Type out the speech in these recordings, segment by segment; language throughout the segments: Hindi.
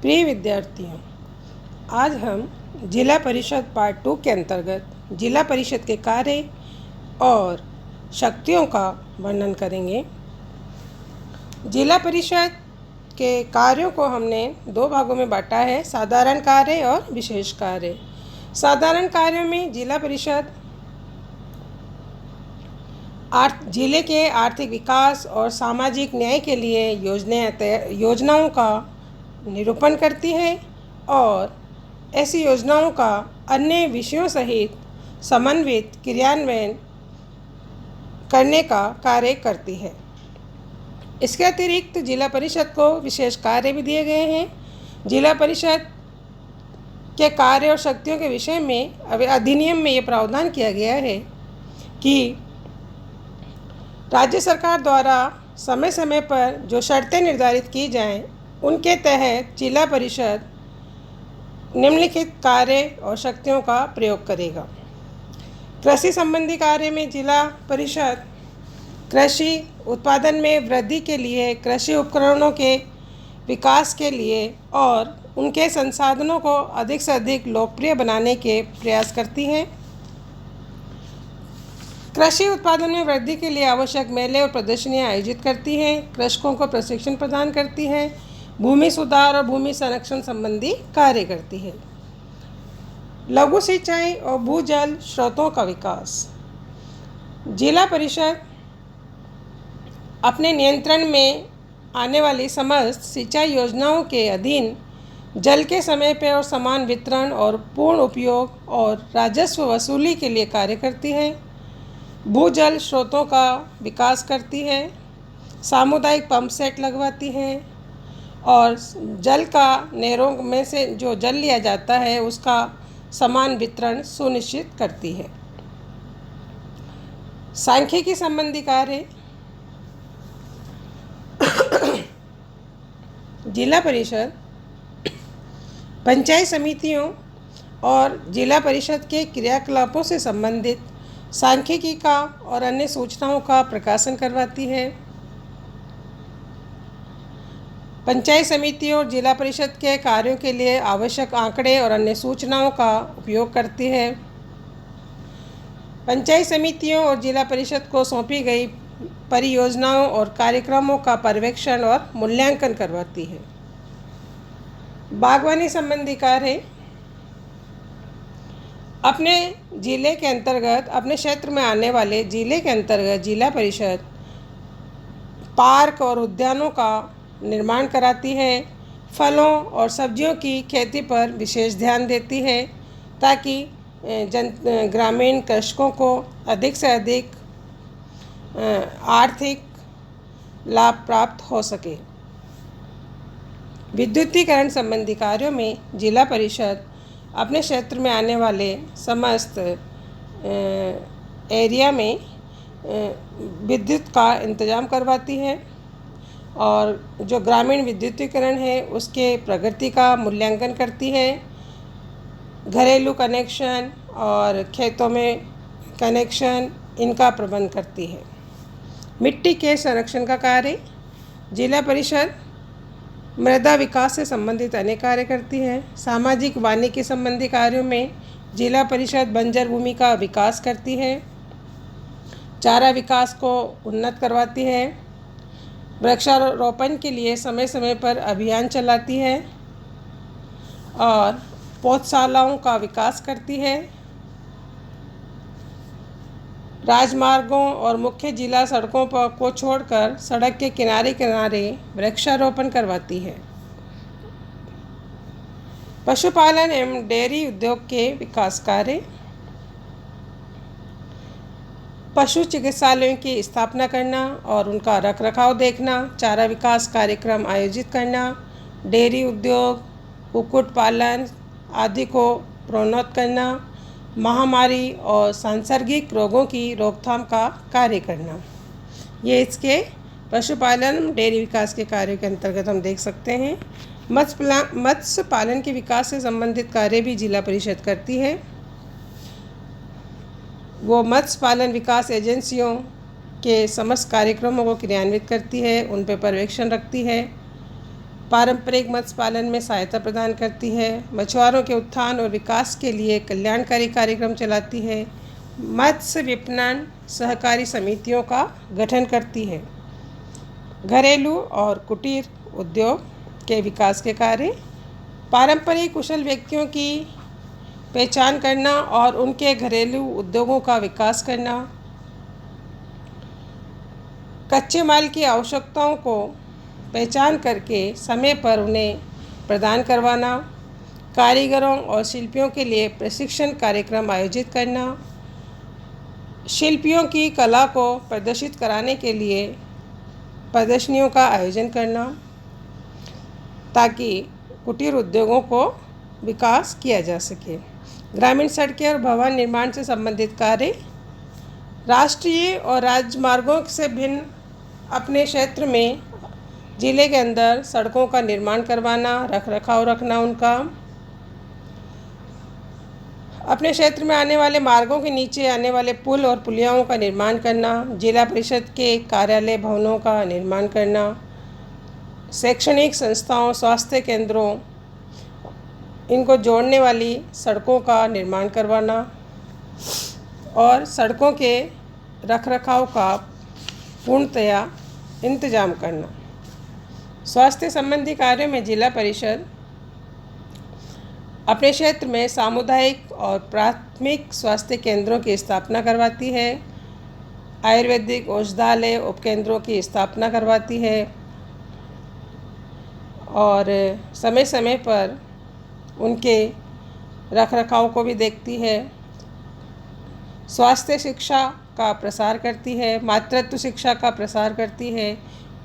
प्रिय विद्यार्थियों, आज हम जिला परिषद पार्ट 2 के अंतर्गत जिला परिषद के कार्य और शक्तियों का वर्णन करेंगे। जिला परिषद के कार्यों को हमने दो भागों में बांटा है, साधारण कार्य और विशेष कार्य। साधारण कार्यों में जिला परिषद जिले के आर्थिक विकास और सामाजिक न्याय के लिए योजनाओं का निरूपण करती है और ऐसी योजनाओं का अन्य विषयों सहित समन्वित क्रियान्वयन करने का कार्य करती है। इसके अतिरिक्त जिला परिषद को विशेष कार्य भी दिए गए हैं। जिला परिषद के कार्य और शक्तियों के विषय में अधिनियम में ये प्रावधान किया गया है कि राज्य सरकार द्वारा समय समय पर जो शर्तें निर्धारित की जाएं, उनके तहत जिला परिषद निम्नलिखित कार्य और शक्तियों का प्रयोग करेगा। कृषि संबंधी कार्य में जिला परिषद कृषि उत्पादन में वृद्धि के लिए, कृषि उपकरणों के विकास के लिए और उनके संसाधनों को अधिक से अधिक लोकप्रिय बनाने के प्रयास करती है। कृषि उत्पादन में वृद्धि के लिए आवश्यक मेले और प्रदर्शनियाँ आयोजित करती है, कृषकों को प्रशिक्षण प्रदान करती है, भूमि सुधार और भूमि संरक्षण संबंधी कार्य करती है। लघु सिंचाई और भूजल स्रोतों का विकास। जिला परिषद अपने नियंत्रण में आने वाली समस्त सिंचाई योजनाओं के अधीन जल के समय पर और समान वितरण और पूर्ण उपयोग और राजस्व वसूली के लिए कार्य करती है। भूजल स्रोतों का विकास करती है, सामुदायिक पंप सेट लगवाती है और जल का नहरों में से जो जल लिया जाता है उसका समान वितरण सुनिश्चित करती है। सांख्यिकी संबंधी कार्य। जिला परिषद पंचायत समितियों और जिला परिषद के क्रियाकलापों से संबंधित सांख्यिकी का और अन्य सूचनाओं का प्रकाशन करवाती है। पंचायत समितियों और जिला परिषद के कार्यों के लिए आवश्यक आंकड़े और अन्य सूचनाओं का उपयोग करती है। पंचायत समितियों और जिला परिषद को सौंपी गई परियोजनाओं और कार्यक्रमों का पर्यवेक्षण और मूल्यांकन करवाती है। बागवानी संबंधी कार्य। अपने जिले के अंतर्गत, अपने क्षेत्र में आने वाले जिले के अंतर्गत जिला परिषद पार्क और उद्यानों का निर्माण कराती है, फलों और सब्जियों की खेती पर विशेष ध्यान देती है ताकि ग्रामीण कृषकों को अधिक से अधिक आर्थिक लाभ प्राप्त हो सके। विद्युतीकरण संबंधी कार्यों में जिला परिषद अपने क्षेत्र में आने वाले समस्त एरिया में विद्युत का इंतजाम करवाती है और जो ग्रामीण विद्युतीकरण है उसके प्रगति का मूल्यांकन करती है। घरेलू कनेक्शन और खेतों में कनेक्शन, इनका प्रबंध करती है। मिट्टी के संरक्षण का कार्य। जिला परिषद मृदा विकास से संबंधित अनेक कार्य करती है। सामाजिक वानिकी संबंधी कार्यों में जिला परिषद बंजर भूमि का विकास करती है, चारा विकास को उन्नत करवाती है, वृक्षारोपण के लिए समय समय पर अभियान चलाती है और पौधशालाओं का विकास करती है। राजमार्गों और मुख्य जिला सड़कों पर को छोड़कर सड़क के किनारे किनारे वृक्षारोपण करवाती है। पशुपालन एवं डेयरी उद्योग के विकास कार्य। पशु चिकित्सालयों की स्थापना करना और उनका रखरखाव देखना, चारा विकास कार्यक्रम आयोजित करना, डेयरी उद्योग, कुक्कुट पालन आदि को प्रोन्नत करना, महामारी और सांसर्गिक रोगों की रोकथाम का कार्य करना, ये इसके पशुपालन डेयरी विकास के कार्यों के अंतर्गत हम देख सकते हैं। मत्स्य पालन के विकास से संबंधित कार्य भी जिला परिषद करती है। वो मत्स्य पालन विकास एजेंसियों के समस्त कार्यक्रमों को क्रियान्वित करती है, उन पर पर्यवेक्षण रखती है। पारंपरिक मत्स्य पालन में सहायता प्रदान करती है। मछुआरों के उत्थान और विकास के लिए कल्याणकारी कार्यक्रम चलाती है। मत्स्य विपणन सहकारी समितियों का गठन करती है। घरेलू और कुटीर उद्योग के विकास के कार्य, पारंपरिक कुशल व्यक्तियों की पहचान करना और उनके घरेलू उद्योगों का विकास करना, कच्चे माल की आवश्यकताओं को पहचान करके समय पर उन्हें प्रदान करवाना, कारीगरों और शिल्पियों के लिए प्रशिक्षण कार्यक्रम आयोजित करना, शिल्पियों की कला को प्रदर्शित कराने के लिए प्रदर्शनियों का आयोजन करना, ताकि कुटीर उद्योगों को विकास किया जा सके। ग्रामीण सड़कें और भवन निर्माण से संबंधित कार्य, राष्ट्रीय और राजमार्गों से भिन्न अपने क्षेत्र में जिले के अंदर सड़कों का निर्माण करवाना, रखरखाव रखना उनका, अपने क्षेत्र में आने वाले मार्गों के नीचे आने वाले पुल और पुलियाओं का निर्माण करना, जिला परिषद के कार्यालय भवनों का निर्माण करना, शैक्षणिक संस्थाओं, स्वास्थ्य केंद्रों, इनको जोड़ने वाली सड़कों का निर्माण करवाना और सड़कों के रखरखाव का पूर्णतया इंतजाम करना। स्वास्थ्य संबंधी कार्यों में जिला परिषद अपने क्षेत्र में सामुदायिक और प्राथमिक स्वास्थ्य केंद्रों की स्थापना करवाती है। आयुर्वेदिक औषधालय उपकेंद्रों की स्थापना करवाती है और समय समय पर उनके रखरखाव को भी देखती है। स्वास्थ्य शिक्षा का प्रसार करती है, मातृत्व शिक्षा का प्रसार करती है,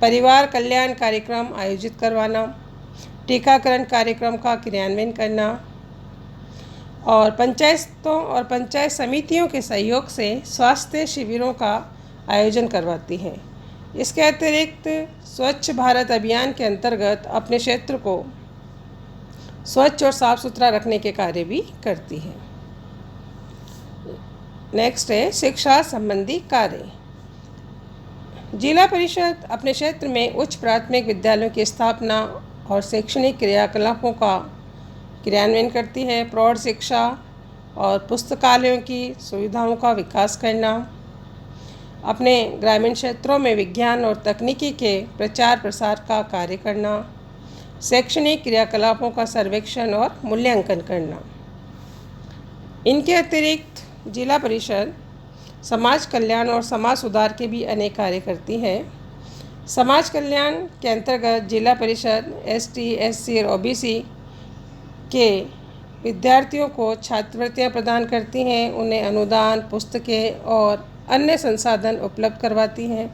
परिवार कल्याण कार्यक्रम आयोजित करवाना, टीकाकरण कार्यक्रम का क्रियान्वयन करना और पंचायतों और पंचायत समितियों के सहयोग से स्वास्थ्य शिविरों का आयोजन करवाती है। इसके अतिरिक्त स्वच्छ भारत अभियान के अंतर्गत अपने क्षेत्र को स्वच्छ और साफ सुथरा रखने के कार्य भी करती है। नेक्स्ट है शिक्षा संबंधी कार्य। जिला परिषद अपने क्षेत्र में उच्च प्राथमिक विद्यालयों की स्थापना और शैक्षणिक क्रियाकलापों का क्रियान्वयन करती है। प्रौढ़ शिक्षा और पुस्तकालयों की सुविधाओं का विकास करना, अपने ग्रामीण क्षेत्रों में विज्ञान और तकनीकी के प्रचार प्रसार का कार्य करना, शैक्षणिक क्रियाकलापों का सर्वेक्षण और मूल्यांकन करना। इनके अतिरिक्त जिला परिषद समाज कल्याण और समाज सुधार के भी अनेक कार्य करती है। समाज कल्याण के अंतर्गत जिला परिषद ST, SC और OBC के विद्यार्थियों को छात्रवृत्तियाँ प्रदान करती हैं, उन्हें अनुदान, पुस्तकें और अन्य संसाधन उपलब्ध करवाती हैं।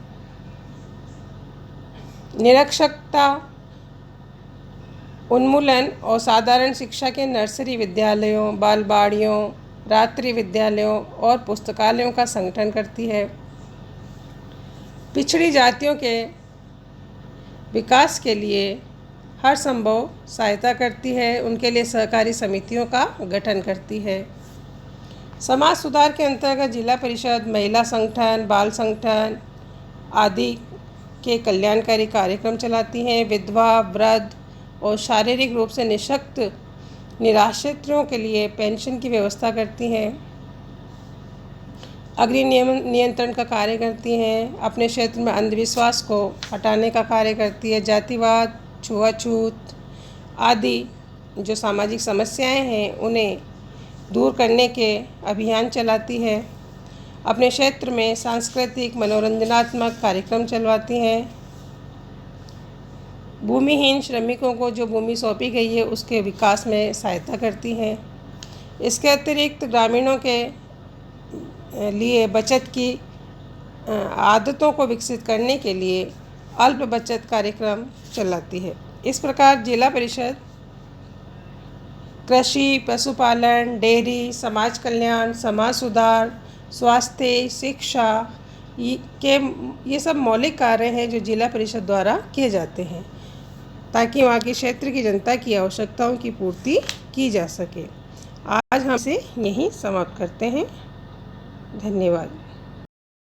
निरक्षरता उन्मूलन और साधारण शिक्षा के नर्सरी विद्यालयों, बालवाड़ियों, रात्रि विद्यालयों और पुस्तकालयों का संगठन करती है। पिछड़ी जातियों के विकास के लिए हर संभव सहायता करती है, उनके लिए सहकारी समितियों का गठन करती है। समाज सुधार के अंतर्गत जिला परिषद महिला संगठन, बाल संगठन आदि के कल्याणकारी कार्यक्रम चलाती हैं। विधवा, वृद्ध और शारीरिक रूप से निःशक्त निराश्रितों के लिए पेंशन की व्यवस्था करती हैं। अग्नि नियंत्रण का कार्य करती हैं। अपने क्षेत्र में अंधविश्वास को हटाने का कार्य करती है। जातिवाद, छुआछूत आदि जो सामाजिक समस्याएं हैं उन्हें दूर करने के अभियान चलाती है। अपने क्षेत्र में सांस्कृतिक मनोरंजनात्मक कार्यक्रम चलवाती हैं। भूमिहीन श्रमिकों को जो भूमि सौंपी गई है उसके विकास में सहायता करती हैं। इसके अतिरिक्त ग्रामीणों के लिए बचत की आदतों को विकसित करने के लिए अल्प बचत कार्यक्रम चलाती है। इस प्रकार जिला परिषद कृषि, पशुपालन, डेयरी, समाज कल्याण, समाज सुधार, स्वास्थ्य, शिक्षा ये सब मौलिक कार्य हैं जो जिला परिषद द्वारा किए जाते हैं ताकि वहाँ के क्षेत्र की जनता की आवश्यकताओं की पूर्ति की जा सके। आज हम इसे यहीं समाप्त करते हैं। धन्यवाद।